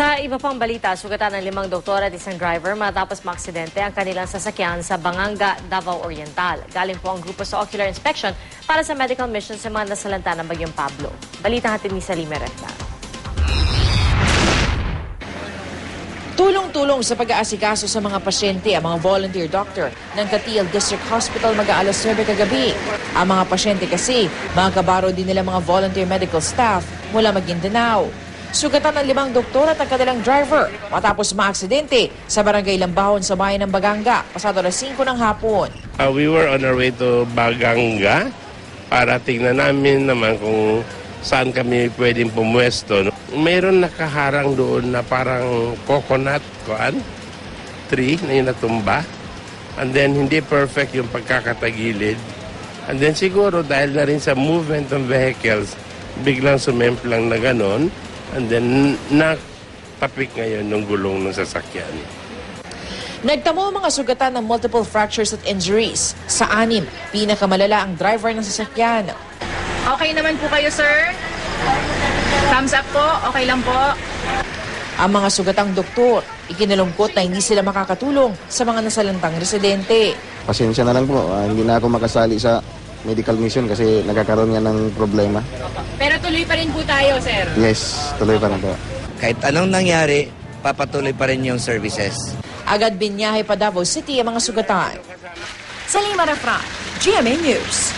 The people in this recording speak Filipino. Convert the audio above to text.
Sa iba pang balita, sugatan ng 5 doktor at isang driver matapos maaksidente ang kanilang sasakyan sa Banganga, Davao Oriental. Galing po ang grupo sa ocular inspection para sa medical mission sa mga nasalanta ng Bagyong Pablo. Balita hatid ni Salime Recta. Tulong-tulong sa pag-aasikaso sa mga pasyente ang mga volunteer doctor ng Katiel District Hospital mag-aalas 9 kagabi. Ang mga pasyente kasi, mga kabaro din nila mga volunteer medical staff mula Maguindanao. Sugatan ng 5 doktor at ang kanilang driver matapos maaksidente sa barangay Lambahon sa bayan ng Baganga pasado alas 5 ng hapon. We were on our way to Baganga para tingnan namin naman kung saan kami pwedeng pumwesto. Mayroon nakaharang doon na parang coconut tree na yung natumba. And then hindi perfect yung pagkakatagilid. And then siguro dahil na rin sa movement ng vehicles, biglang sumemplang na ganon. And then natapik ngayon ng gulong ng sasakyan. Nagtamo ang mga sugatan ng multiple fractures at injuries. Sa 6, pinakamalala ang driver ng sasakyan. Okay naman po kayo, sir? Thumbs up po? Okay lang po? Ang mga sugatang doktor, ikinalungkot na hindi sila makakatulong sa mga nasalantang residente. Pasensya na lang po, hindi na ako makasali sa medical mission kasi nagkakaroon nga ng problema. Pero tuloy pa rin po tayo, sir? Yes, tuloy pa rin po. Kahit anong nangyari, papatuloy pa rin yung services. Agad binyahe pa Davao City ang mga sugatan. Salima Refran, GMA News.